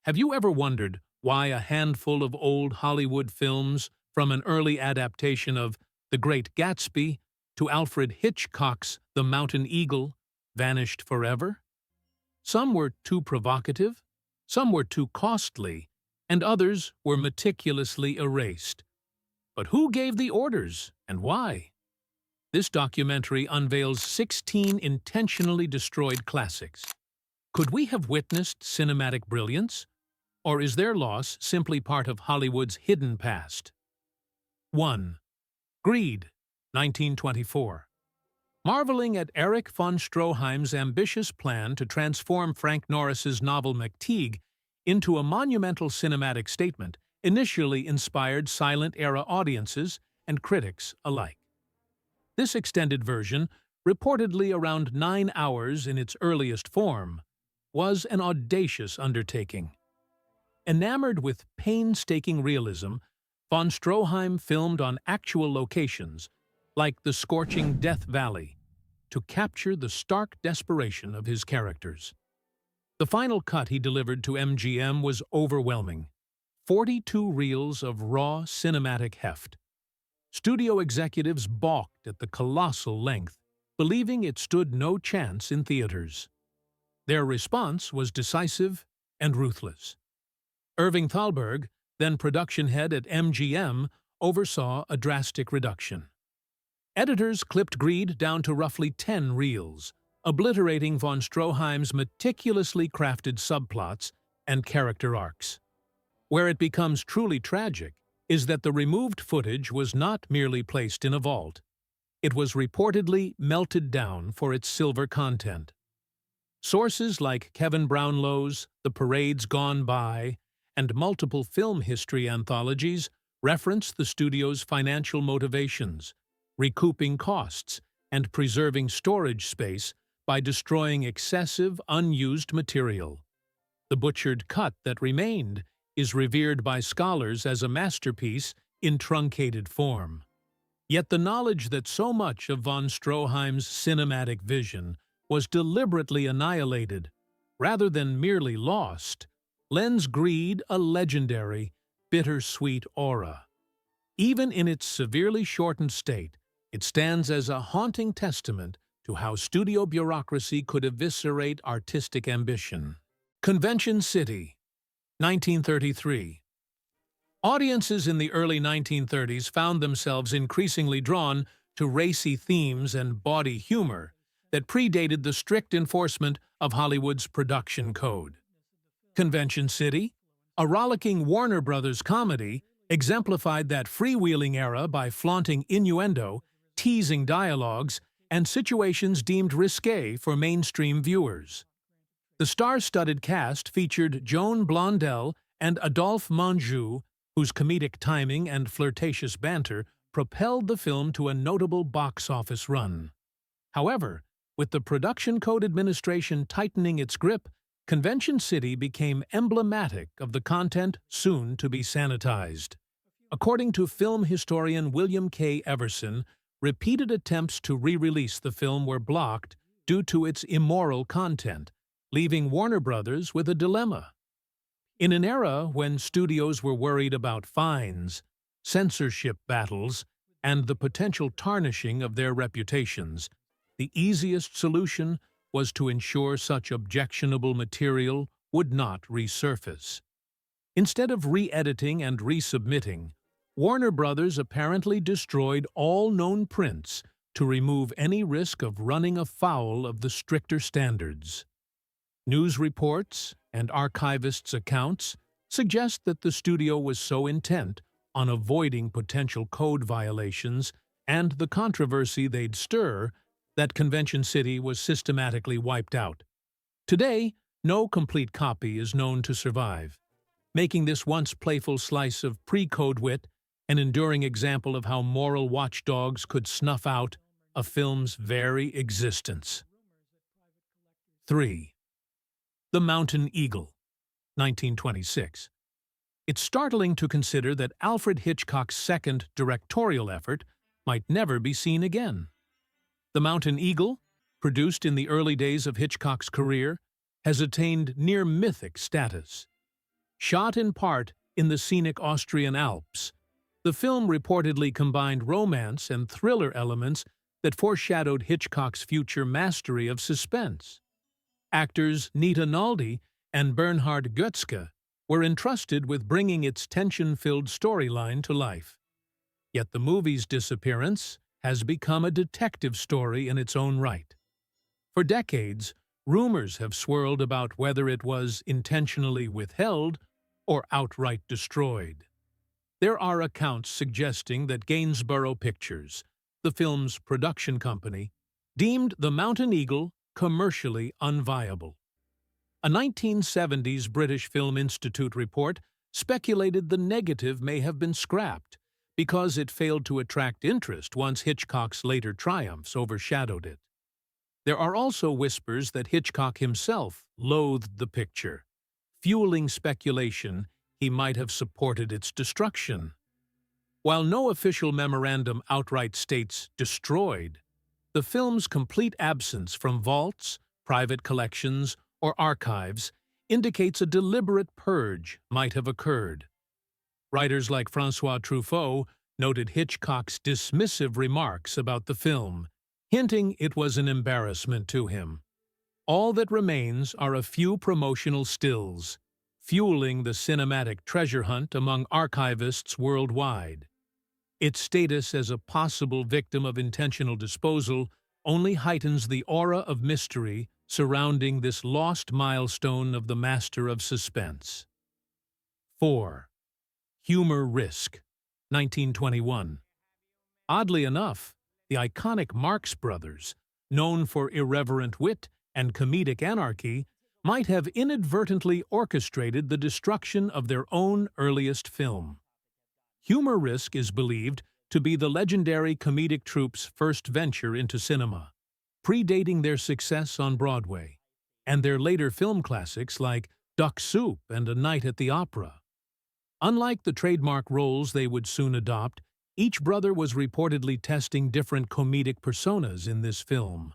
Have you ever wondered why a handful of old Hollywood films, from an early adaptation of The Great Gatsby to Alfred Hitchcock's The Mountain Eagle, vanished forever? Some were too provocative, some were too costly, and others were meticulously erased. But who gave the orders, and why? This documentary unveils 16 intentionally destroyed classics. Could we have witnessed cinematic brilliance? Or is their loss simply part of Hollywood's hidden past? 1. Greed, 1924. Marveling at Erich von Stroheim's ambitious plan to transform Frank Norris's novel McTeague into a monumental cinematic statement, initially inspired silent-era audiences and critics alike. This extended version, reportedly around 9 hours in its earliest form, was an audacious undertaking. Enamored with painstaking realism, von Stroheim filmed on actual locations, like the scorching Death Valley, to capture the stark desperation of his characters. The final cut he delivered to MGM was overwhelming. 42 reels of raw cinematic heft. Studio executives balked at the colossal length, believing it stood no chance in theaters. Their response was decisive and ruthless. Irving Thalberg, then production head at MGM, oversaw a drastic reduction. Editors clipped Greed down to roughly 10 reels, obliterating von Stroheim's meticulously crafted subplots and character arcs. Where it becomes truly tragic is that the removed footage was not merely placed in a vault. It was reportedly melted down for its silver content. Sources like Kevin Brownlow's The Parades Gone By and multiple film history anthologies reference the studio's financial motivations, recouping costs and preserving storage space by destroying excessive, unused material. The butchered cut that remained is revered by scholars as a masterpiece in truncated form. Yet the knowledge that so much of von Stroheim's cinematic vision was deliberately annihilated, rather than merely lost, lends Greed a legendary, bittersweet aura. Even in its severely shortened state, it stands as a haunting testament to how studio bureaucracy could eviscerate artistic ambition. Convention City, 1933. Audiences in the early 1930s found themselves increasingly drawn to racy themes and bawdy humor that predated the strict enforcement of Hollywood's production code. Convention City, a rollicking Warner Brothers comedy, exemplified that freewheeling era by flaunting innuendo, teasing dialogues, and situations deemed risque for mainstream viewers. The star-studded cast featured Joan Blondell and Adolphe Menjou, whose comedic timing and flirtatious banter propelled the film to a notable box office run. However, with the Production Code Administration tightening its grip, Convention City became emblematic of the content soon to be sanitized. According to film historian William K. Everson, repeated attempts to re-release the film were blocked due to its immoral content, leaving Warner Brothers with a dilemma. In an era when studios were worried about fines, censorship battles, and the potential tarnishing of their reputations, the easiest solution was to ensure such objectionable material would not resurface. Instead of re-editing and resubmitting, Warner Brothers apparently destroyed all known prints to remove any risk of running afoul of the stricter standards. News reports and archivists' accounts suggest that the studio was so intent on avoiding potential code violations and the controversy they'd stir that Convention City was systematically wiped out. Today, no complete copy is known to survive, making this once playful slice of pre-code wit an enduring example of how moral watchdogs could snuff out a film's very existence. 3. The Mountain Eagle, 1926. It's startling to consider that Alfred Hitchcock's second directorial effort might never be seen again. The Mountain Eagle, produced in the early days of Hitchcock's career, has attained near-mythic status. Shot in part in the scenic Austrian Alps, the film reportedly combined romance and thriller elements that foreshadowed Hitchcock's future mastery of suspense. Actors Nita Naldi and Bernhard Goetzke were entrusted with bringing its tension-filled storyline to life. Yet the movie's disappearance has become a detective story in its own right. For decades, rumors have swirled about whether it was intentionally withheld or outright destroyed. There are accounts suggesting that Gainsborough Pictures, the film's production company, deemed the Mountain Eagle commercially unviable. A 1970s British Film Institute report speculated the negative may have been scrapped because it failed to attract interest once Hitchcock's later triumphs overshadowed it. There are also whispers that Hitchcock himself loathed the picture, fueling speculation he might have supported its destruction. While no official memorandum outright states destroyed, the film's complete absence from vaults, private collections, or archives indicates a deliberate purge might have occurred. Writers like François Truffaut noted Hitchcock's dismissive remarks about the film, hinting it was an embarrassment to him. All that remains are a few promotional stills, fueling the cinematic treasure hunt among archivists worldwide. Its status as a possible victim of intentional disposal only heightens the aura of mystery surrounding this lost milestone of the master of suspense. 4. Humor Risk, 1921. Oddly enough, the iconic Marx Brothers, known for irreverent wit and comedic anarchy, might have inadvertently orchestrated the destruction of their own earliest film. Humor Risk is believed to be the legendary comedic troupe's first venture into cinema, predating their success on Broadway, and their later film classics like Duck Soup and A Night at the Opera. Unlike the trademark roles they would soon adopt, each brother was reportedly testing different comedic personas in this film.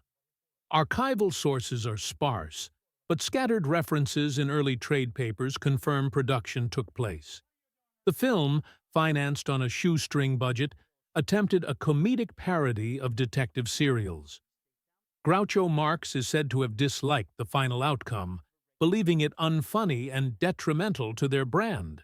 Archival sources are sparse, but scattered references in early trade papers confirm production took place. The film, financed on a shoestring budget, attempted a comedic parody of detective serials. Groucho Marx is said to have disliked the final outcome, believing it unfunny and detrimental to their brand.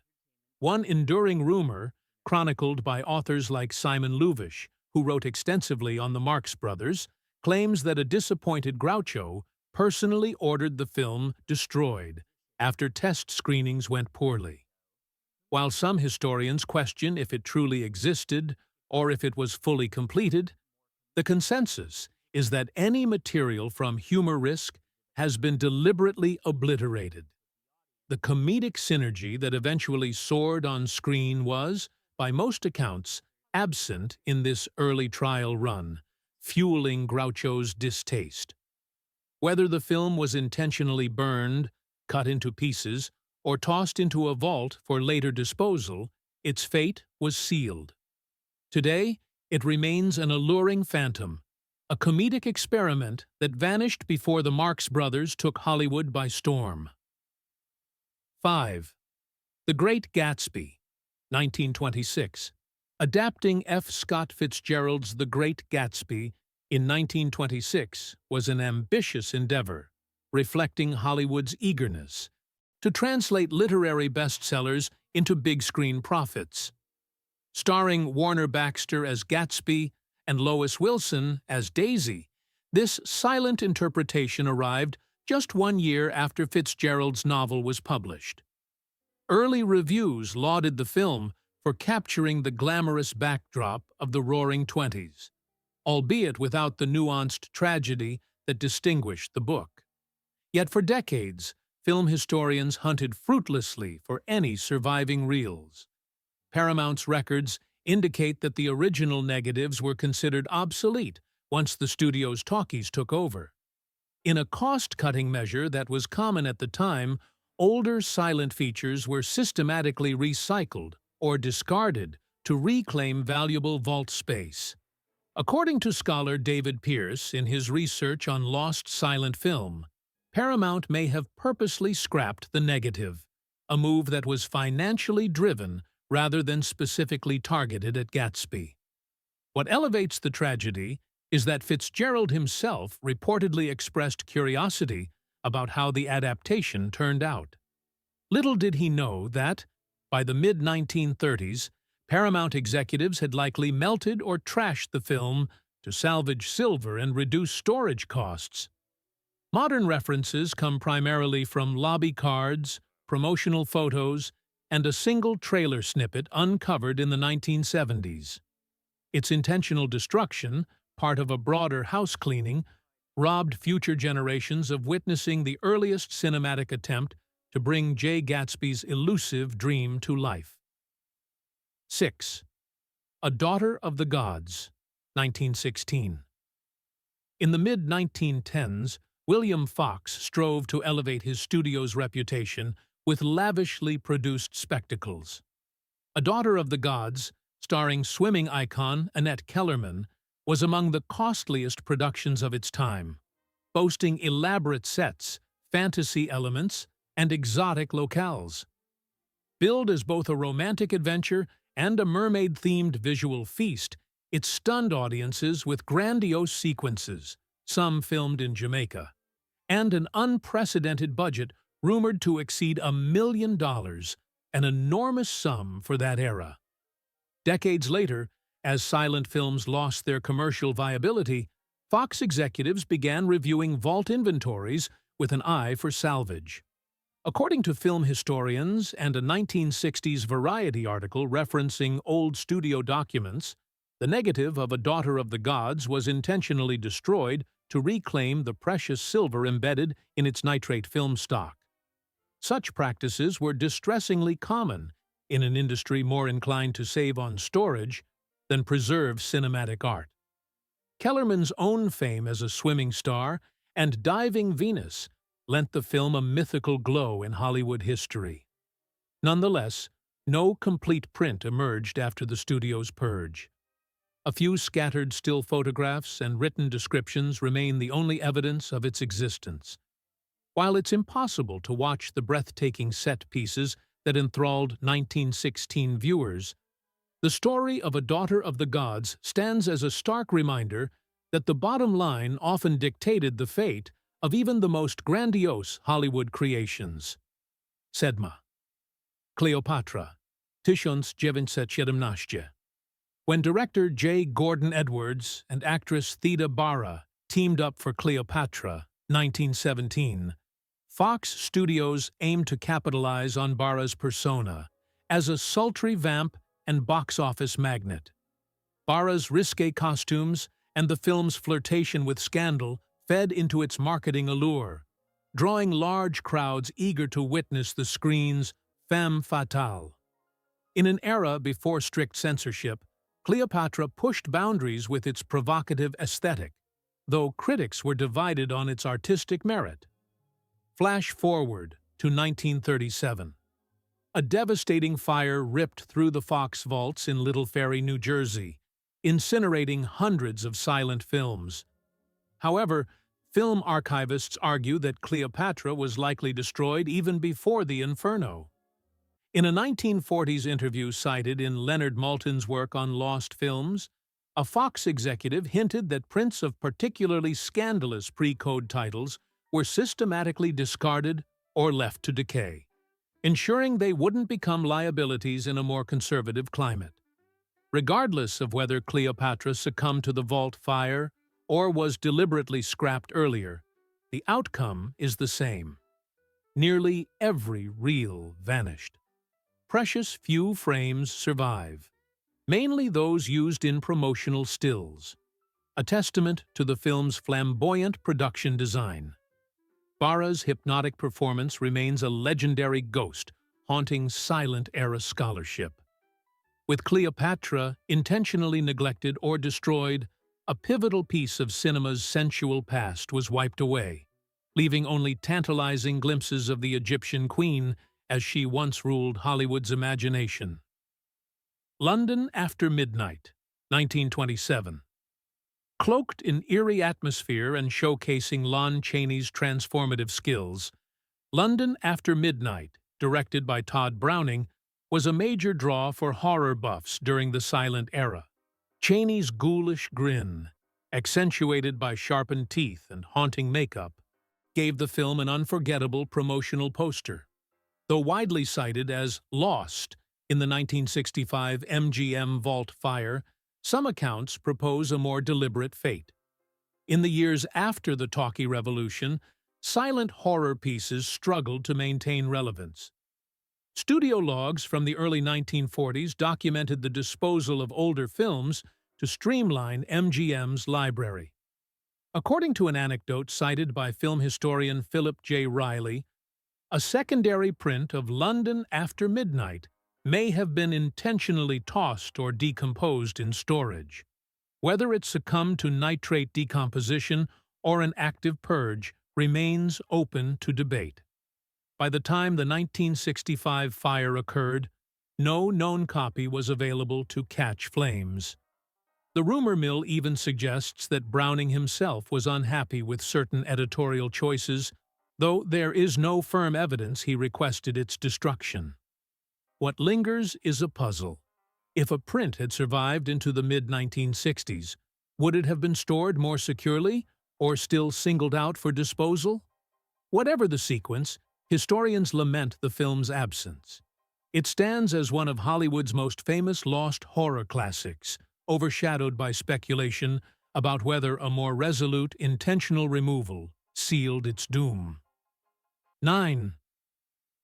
One enduring rumor, chronicled by authors like Simon Luvish, who wrote extensively on the Marx Brothers, claims that a disappointed Groucho personally ordered the film destroyed after test screenings went poorly. While some historians question if it truly existed or if it was fully completed, the consensus is that any material from Humor Risk has been deliberately obliterated. The comedic synergy that eventually soared on screen was, by most accounts, absent in this early trial run, fueling Groucho's distaste. Whether the film was intentionally burned, cut into pieces, or tossed into a vault for later disposal, its fate was sealed. Today, it remains an alluring phantom, a comedic experiment that vanished before the Marx Brothers took Hollywood by storm. 5. The Great Gatsby, 1926. Adapting F. Scott Fitzgerald's The Great Gatsby in 1926 was an ambitious endeavor, reflecting Hollywood's eagerness to translate literary bestsellers into big-screen profits. Starring Warner Baxter as Gatsby and Lois Wilson as Daisy, this silent interpretation arrived just 1 year after Fitzgerald's novel was published. Early reviews lauded the film for capturing the glamorous backdrop of the Roaring Twenties, albeit without the nuanced tragedy that distinguished the book. Yet for decades, film historians hunted fruitlessly for any surviving reels. Paramount's records indicate that the original negatives were considered obsolete once the studio's talkies took over. In a cost-cutting measure that was common at the time, older silent features were systematically recycled or discarded to reclaim valuable vault space. According to scholar David Pierce in his research on lost silent film, Paramount may have purposely scrapped the negative, a move that was financially driven rather than specifically targeted at Gatsby. What elevates the tragedy is that Fitzgerald himself reportedly expressed curiosity about how the adaptation turned out. Little did he know that, by the mid-1930s, Paramount executives had likely melted or trashed the film to salvage silver and reduce storage costs. Modern references come primarily from lobby cards, promotional photos, and a single trailer snippet uncovered in the 1970s. Its intentional destruction, part of a broader house cleaning, robbed future generations of witnessing the earliest cinematic attempt to bring Jay Gatsby's elusive dream to life. 6. A Daughter of the Gods, 1916. In the mid-1910s, William Fox strove to elevate his studio's reputation with lavishly produced spectacles. A Daughter of the Gods, starring swimming icon Annette Kellerman, was among the costliest productions of its time, boasting elaborate sets, fantasy elements, and exotic locales. Billed as both a romantic adventure and a mermaid-themed visual feast, it stunned audiences with grandiose sequences, some filmed in Jamaica, and an unprecedented budget rumored to exceed $1 million, an enormous sum for that era. Decades later, as silent films lost their commercial viability, Fox executives began reviewing vault inventories with an eye for salvage. According to film historians and a 1960s Variety article referencing old studio documents, the negative of A Daughter of the Gods was intentionally destroyed to reclaim the precious silver embedded in its nitrate film stock. Such practices were distressingly common in an industry more inclined to save on storage than preserve cinematic art. Kellerman's own fame as a swimming star and diving Venus lent the film a mythical glow in Hollywood history. Nonetheless, no complete print emerged after the studio's purge. A few scattered still photographs and written descriptions remain the only evidence of its existence. While it's impossible to watch the breathtaking set pieces that enthralled 1916 viewers, the story of A Daughter of the Gods stands as a stark reminder that the bottom line often dictated the fate of even the most grandiose Hollywood creations. Sedma. Cleopatra, 1917. When director J. Gordon Edwards and actress Theda Bara teamed up for Cleopatra, 1917, Fox Studios aimed to capitalize on Bara's persona as a sultry vamp and box office magnet. Bara's risque costumes and the film's flirtation with scandal fed into its marketing allure, drawing large crowds eager to witness the screen's femme fatale. In an era before strict censorship, Cleopatra pushed boundaries with its provocative aesthetic, though critics were divided on its artistic merit. Flash forward to 1937. A devastating fire ripped through the Fox vaults in Little Ferry, New Jersey, incinerating hundreds of silent films. However, film archivists argue that Cleopatra was likely destroyed even before the inferno. In a 1940s interview cited in Leonard Maltin's work on lost films, a Fox executive hinted that prints of particularly scandalous pre-code titles were systematically discarded or left to decay, ensuring they wouldn't become liabilities in a more conservative climate. Regardless of whether Cleopatra succumbed to the vault fire or was deliberately scrapped earlier, the outcome is the same. Nearly every reel vanished. Precious few frames survive, mainly those used in promotional stills, a testament to the film's flamboyant production design. Bara's hypnotic performance remains a legendary ghost haunting silent-era scholarship. With Cleopatra intentionally neglected or destroyed, a pivotal piece of cinema's sensual past was wiped away, leaving only tantalizing glimpses of the Egyptian queen as she once ruled Hollywood's imagination. London After Midnight, 1927. Cloaked in eerie atmosphere and showcasing Lon Chaney's transformative skills, London After Midnight, directed by Todd Browning, was a major draw for horror buffs during the silent era. Chaney's ghoulish grin, accentuated by sharpened teeth and haunting makeup, gave the film an unforgettable promotional poster. Though widely cited as lost in the 1965 MGM Vault fire, some accounts propose a more deliberate fate. In the years after the talkie revolution, silent horror pieces struggled to maintain relevance. Studio logs from the early 1940s documented the disposal of older films to streamline MGM's library. According to an anecdote cited by film historian Philip J. Riley, a secondary print of London After Midnight may have been intentionally tossed or decomposed in storage. Whether it succumbed to nitrate decomposition or an active purge remains open to debate. By the time the 1965 fire occurred, no known copy was available to catch flames. The rumor mill even suggests that Browning himself was unhappy with certain editorial choices, though there is no firm evidence he requested its destruction. What lingers is a puzzle. If a print had survived into the mid-1960s, would it have been stored more securely or still singled out for disposal? Whatever the sequence, historians lament the film's absence. It stands as one of Hollywood's most famous lost horror classics, overshadowed by speculation about whether a more resolute, intentional removal sealed its doom. 9.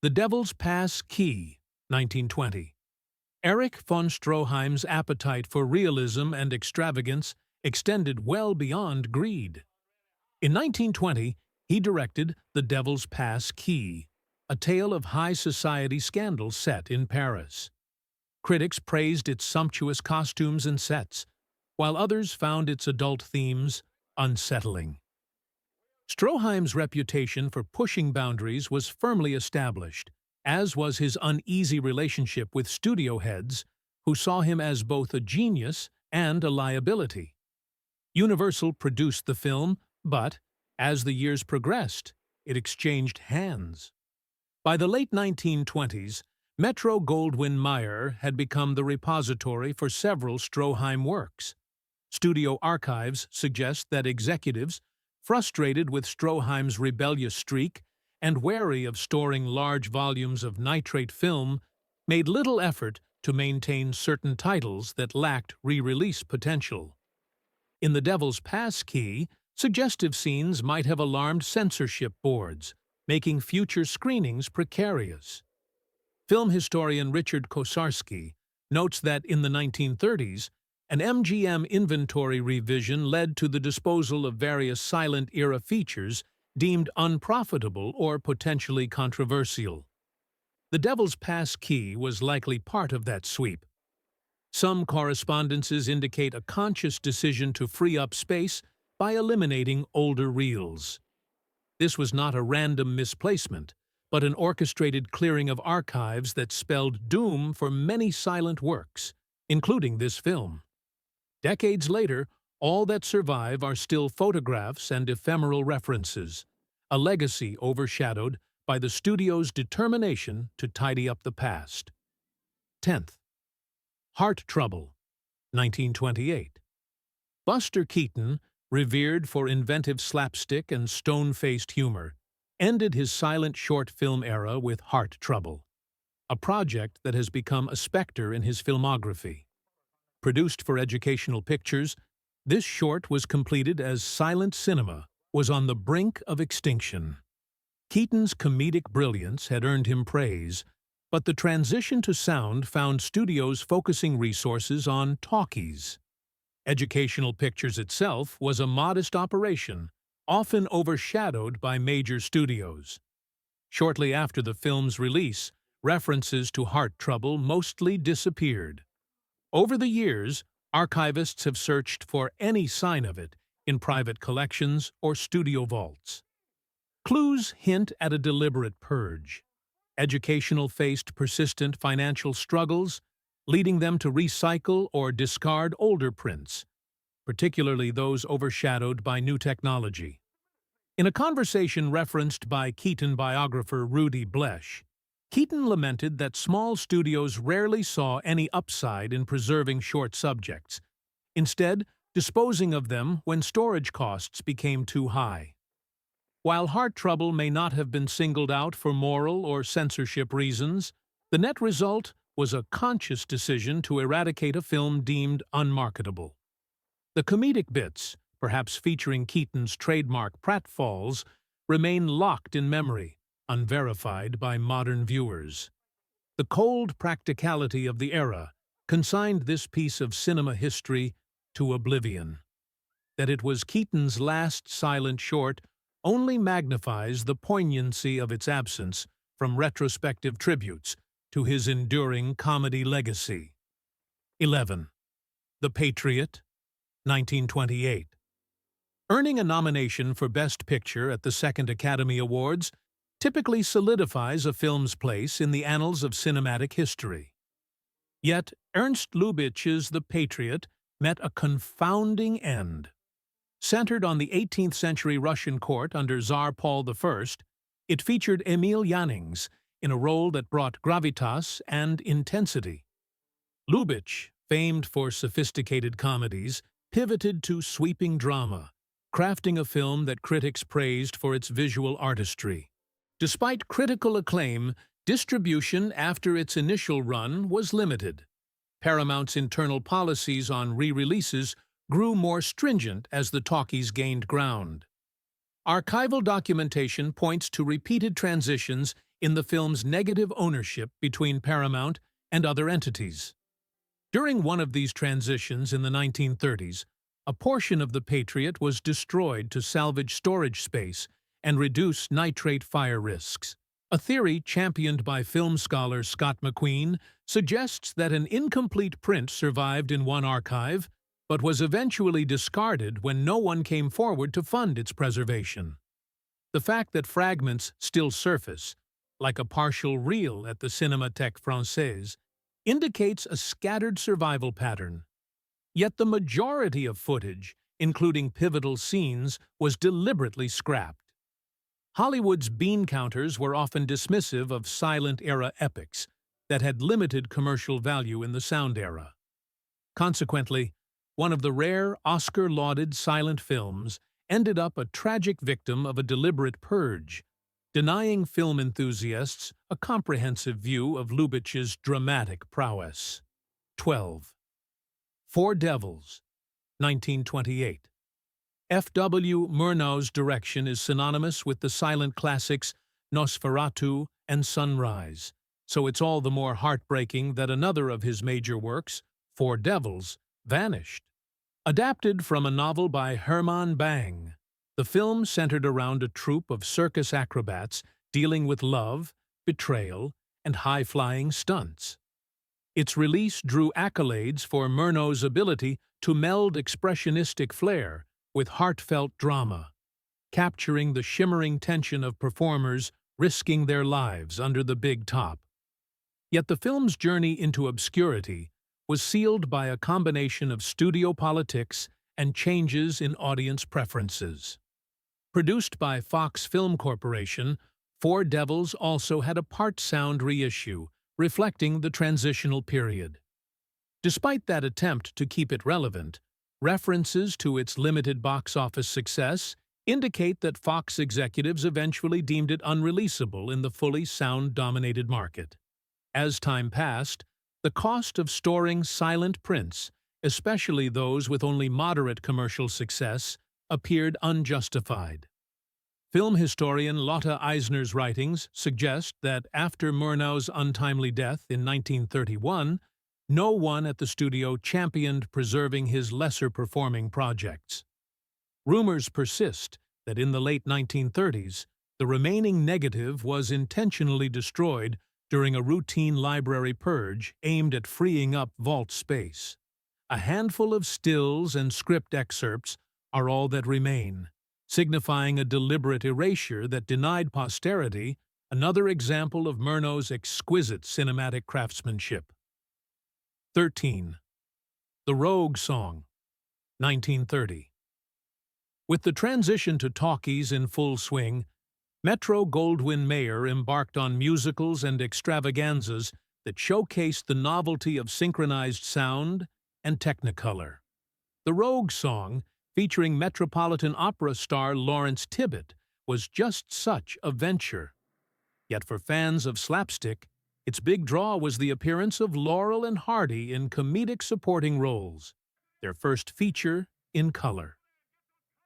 The Devil's Pass Key, 1920. Erich von Stroheim's appetite for realism and extravagance extended well beyond greed. In 1920, he directed The Devil's Pass Key, a tale of high society scandal set in Paris. Critics praised its sumptuous costumes and sets, while others found its adult themes unsettling. Stroheim's reputation for pushing boundaries was firmly established, as was his uneasy relationship with studio heads, who saw him as both a genius and a liability. Universal produced the film, but, as the years progressed, it exchanged hands. By the late 1920s, Metro-Goldwyn-Mayer had become the repository for several Stroheim works. Studio archives suggest that executives, frustrated with Stroheim's rebellious streak and wary of storing large volumes of nitrate film, made little effort to maintain certain titles that lacked re-release potential. In The Devil's Pass Key, suggestive scenes might have alarmed censorship boards, making future screenings precarious. Film historian Richard Kosarsky notes that in the 1930s, an MGM inventory revision led to the disposal of various silent-era features deemed unprofitable or potentially controversial. The Devil's Pass Key was likely part of that sweep. Some correspondences indicate a conscious decision to free up space by eliminating older reels. This was not a random misplacement, but an orchestrated clearing of archives that spelled doom for many silent works, including this film. Decades later, all that survive are still photographs and ephemeral references, a legacy overshadowed by the studio's determination to tidy up the past. 10th. Heart Trouble, 1928. Buster Keaton, revered for inventive slapstick and stone-faced humor, ended his silent short film era with Heart Trouble, a project that has become a specter in his filmography. Produced for Educational Pictures, this short was completed as silent cinema was on the brink of extinction. Keaton's comedic brilliance had earned him praise, but the transition to sound found studios focusing resources on talkies. Educational Pictures itself was a modest operation, often overshadowed by major studios. Shortly after the film's release, references to Heart Trouble mostly disappeared. Over the years, archivists have searched for any sign of it in private collections or studio vaults. Clues hint at a deliberate purge. Educational faced persistent financial struggles, leading them to recycle or discard older prints, particularly those overshadowed by new technology. In a conversation referenced by Keaton biographer Rudy Blesch, Keaton lamented that small studios rarely saw any upside in preserving short subjects, instead disposing of them when storage costs became too high. While Heart Trouble may not have been singled out for moral or censorship reasons, the net result was a conscious decision to eradicate a film deemed unmarketable. The comedic bits, perhaps featuring Keaton's trademark pratfalls, remain locked in memory, unverified by modern viewers. The cold practicality of the era consigned this piece of cinema history to oblivion. That it was Keaton's last silent short only magnifies the poignancy of its absence from retrospective tributes to his enduring comedy legacy. 11. The Patriot, 1928. Earning a nomination for Best Picture at the Second Academy Awards typically solidifies a film's place in the annals of cinematic history. Yet, Ernst Lubitsch's The Patriot met a confounding end. Centered on the 18th-century Russian court under Tsar Paul I, it featured Emil Jannings in a role that brought gravitas and intensity. Lubitsch, famed for sophisticated comedies, pivoted to sweeping drama, crafting a film that critics praised for its visual artistry. Despite critical acclaim, distribution after its initial run was limited. Paramount's internal policies on re-releases grew more stringent as the talkies gained ground. Archival documentation points to repeated transitions in the film's negative ownership between Paramount and other entities. During one of these transitions in the 1930s, a portion of The Patriot was destroyed to salvage storage space and reduce nitrate fire risks. A theory championed by film scholar Scott McQueen suggests that an incomplete print survived in one archive, but was eventually discarded when no one came forward to fund its preservation. The fact that fragments still surface, like a partial reel at the Cinémathèque Française, indicates a scattered survival pattern. Yet the majority of footage, including pivotal scenes, was deliberately scrapped. Hollywood's bean counters were often dismissive of silent-era epics that had limited commercial value in the sound era. Consequently, one of the rare Oscar-lauded silent films ended up a tragic victim of a deliberate purge, denying film enthusiasts a comprehensive view of Lubitsch's dramatic prowess. 12. Four Devils, 1928. F.W. Murnau's direction is synonymous with the silent classics Nosferatu and Sunrise, so it's all the more heartbreaking that another of his major works, Four Devils, vanished. Adapted from a novel by Herman Bang, the film centered around a troupe of circus acrobats dealing with love, betrayal, and high-flying stunts. Its release drew accolades for Murnau's ability to meld expressionistic flair with heartfelt drama, capturing the shimmering tension of performers risking their lives under the big top. Yet the film's journey into obscurity was sealed by a combination of studio politics and changes in audience preferences. Produced by Fox Film Corporation, Four Devils also had a part-sound reissue, reflecting the transitional period. Despite that attempt to keep it relevant, references to its limited box office success indicate that Fox executives eventually deemed it unreleasable in the fully sound-dominated market. As time passed, the cost of storing silent prints, especially those with only moderate commercial success, appeared unjustified. Film historian Lotte Eisner's writings suggest that after Murnau's untimely death in 1931, no one at the studio championed preserving his lesser-performing projects. Rumors persist that in the late 1930s, the remaining negative was intentionally destroyed during a routine library purge aimed at freeing up vault space. A handful of stills and script excerpts are all that remain, signifying a deliberate erasure that denied posterity another example of Murnau's exquisite cinematic craftsmanship. 13. The Rogue Song, 1930. With the transition to talkies in full swing, Metro-Goldwyn-Mayer embarked on musicals and extravaganzas that showcased the novelty of synchronized sound and technicolor. The Rogue Song, featuring Metropolitan Opera star Lawrence Tibbett, was just such a venture. Yet for fans of slapstick, its big draw was the appearance of Laurel and Hardy in comedic supporting roles, their first feature in color.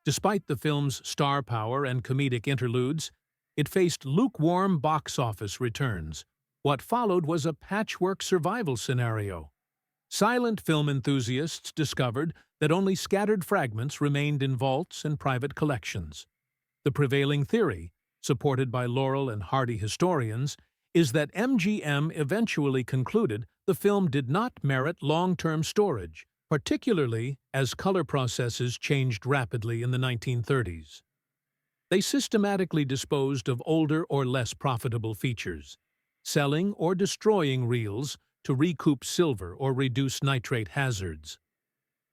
Despite the film's star power and comedic interludes, it faced lukewarm box office returns. What followed was a patchwork survival scenario. Silent film enthusiasts discovered that only scattered fragments remained in vaults and private collections. The prevailing theory, supported by Laurel and Hardy historians, is that MGM eventually concluded the film did not merit long-term storage, particularly as color processes changed rapidly in the 1930s. They systematically disposed of older or less profitable features, selling or destroying reels to recoup silver or reduce nitrate hazards.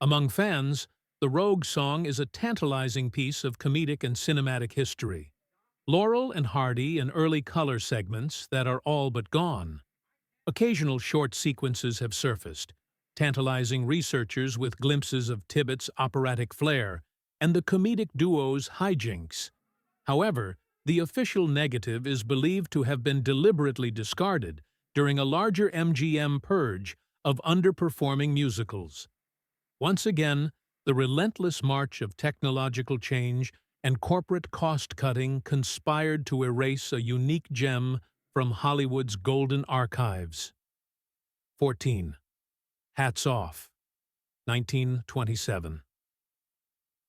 Among fans, the Rogue Song is a tantalizing piece of comedic and cinematic history. Laurel and Hardy in early color segments that are all but gone. Occasional short sequences have surfaced, tantalizing researchers with glimpses of Tibbett's operatic flair and the comedic duo's hijinks. However, the official negative is believed to have been deliberately discarded during a larger MGM purge of underperforming musicals. Once again, the relentless march of technological change and corporate cost-cutting conspired to erase a unique gem from Hollywood's golden archives. 14. Hats Off, 1927.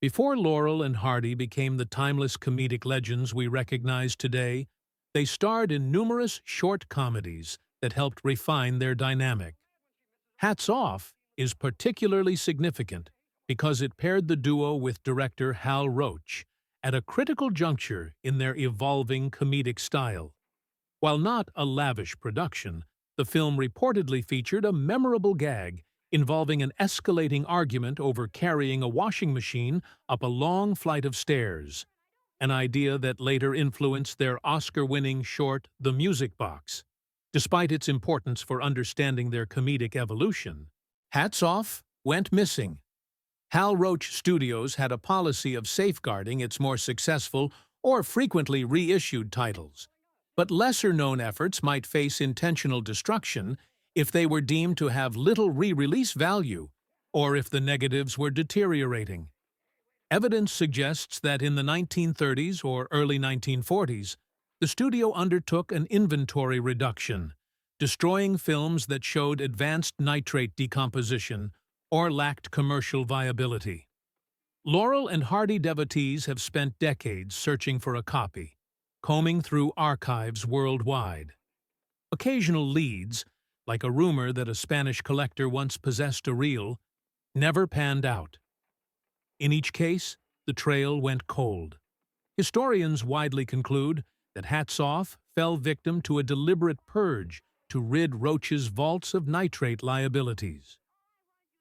Before Laurel and Hardy became the timeless comedic legends we recognize today, they starred in numerous short comedies that helped refine their dynamic. Hats Off is particularly significant because it paired the duo with director Hal Roach at a critical juncture in their evolving comedic style. While not a lavish production, the film reportedly featured a memorable gag involving an escalating argument over carrying a washing machine up a long flight of stairs, an idea that later influenced their Oscar-winning short The Music Box. Despite its importance for understanding their comedic evolution, Hats Off went missing. Hal Roach Studios had a policy of safeguarding its more successful or frequently reissued titles, but lesser-known efforts might face intentional destruction if they were deemed to have little re-release value or if the negatives were deteriorating. Evidence suggests that in the 1930s or early 1940s, the studio undertook an inventory reduction, destroying films that showed advanced nitrate decomposition or lacked commercial viability. Laurel and Hardy devotees have spent decades searching for a copy, combing through archives worldwide. Occasional leads, like a rumor that a Spanish collector once possessed a reel, never panned out. In each case, the trail went cold. Historians widely conclude that Hats Off fell victim to a deliberate purge to rid Roach's vaults of nitrate liabilities.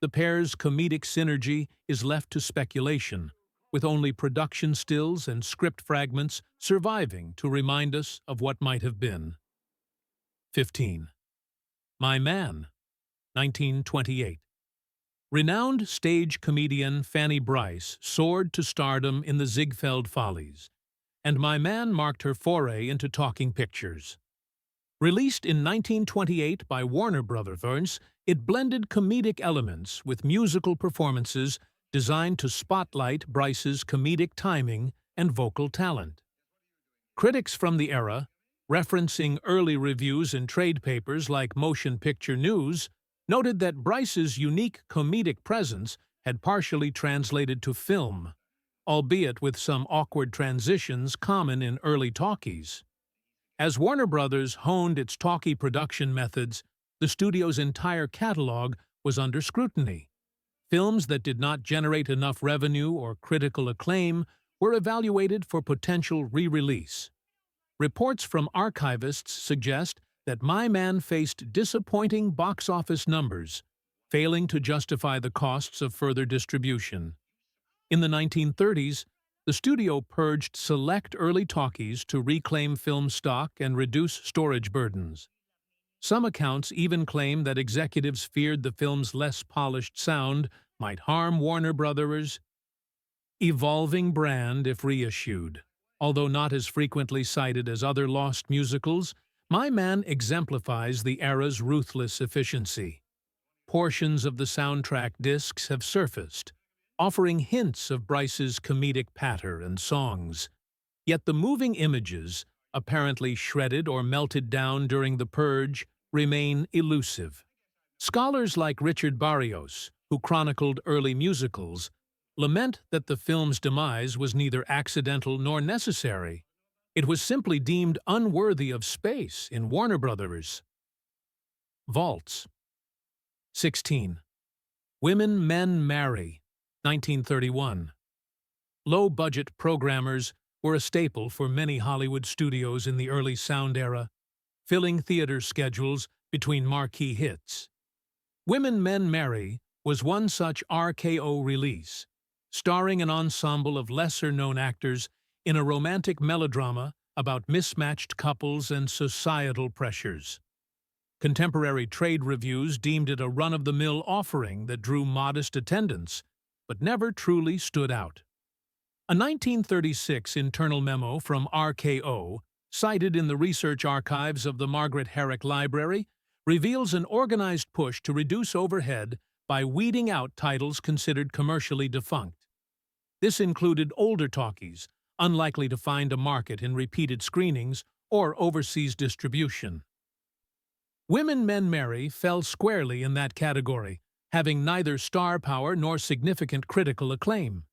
The pair's comedic synergy is left to speculation, with only production stills and script fragments surviving to remind us of what might have been. 15. My Man, 1928. Renowned stage comedian Fanny Brice soared to stardom in the Ziegfeld Follies, and My Man marked her foray into talking pictures. Released in 1928 by Warner Brothers, it blended comedic elements with musical performances designed to spotlight Brice's comedic timing and vocal talent. Critics from the era, referencing early reviews in trade papers like Motion Picture News, noted that Brice's unique comedic presence had partially translated to film, albeit with some awkward transitions common in early talkies. As Warner Brothers honed its talkie production methods, the studio's entire catalog was under scrutiny. Films that did not generate enough revenue or critical acclaim were evaluated for potential re-release. Reports from archivists suggest that My Man faced disappointing box office numbers, failing to justify the costs of further distribution. In the 1930s, The studio purged select early talkies to reclaim film stock and reduce storage burdens. Some accounts even claim that executives feared the film's less polished sound might harm Warner Brothers' evolving brand if reissued. Although not as frequently cited as other lost musicals, My Man exemplifies the era's ruthless efficiency. Portions of the soundtrack discs have surfaced, offering hints of Bryce's comedic patter and songs. Yet the moving images, apparently shredded or melted down during the purge, remain elusive. Scholars like Richard Barrios, who chronicled early musicals, lament that the film's demise was neither accidental nor necessary. It was simply deemed unworthy of space in Warner Brothers. Vaults. 16. Women Men Marry, 1931. Low-budget programmers were a staple for many Hollywood studios in the early sound era, filling theater schedules between marquee hits. Women Men Marry was one such RKO release, starring an ensemble of lesser-known actors in a romantic melodrama about mismatched couples and societal pressures. Contemporary trade reviews deemed it a run-of-the-mill offering that drew modest attendance, but never truly stood out. A 1936 internal memo from RKO, cited in the research archives of the Margaret Herrick Library, reveals an organized push to reduce overhead by weeding out titles considered commercially defunct. This included older talkies, unlikely to find a market in repeated screenings or overseas distribution. Women Men Marry fell squarely in that category, having neither star power nor significant critical acclaim.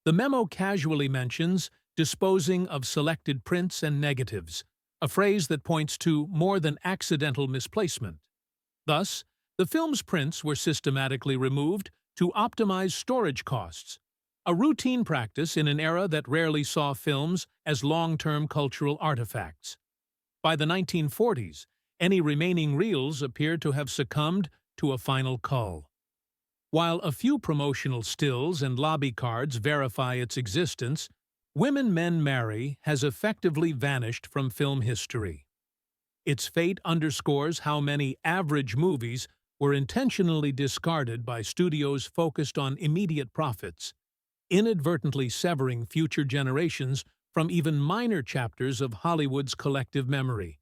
The memo casually mentions disposing of selected prints and negatives, a phrase that points to more than accidental misplacement. Thus, the film's prints were systematically removed to optimize storage costs, a routine practice in an era that rarely saw films as long-term cultural artifacts. By the 1940s, any remaining reels appeared to have succumbed to a final cull. While a few promotional stills and lobby cards verify its existence, Women Men Marry has effectively vanished from film history. Its fate underscores how many average movies were intentionally discarded by studios focused on immediate profits, inadvertently severing future generations from even minor chapters of Hollywood's collective memory.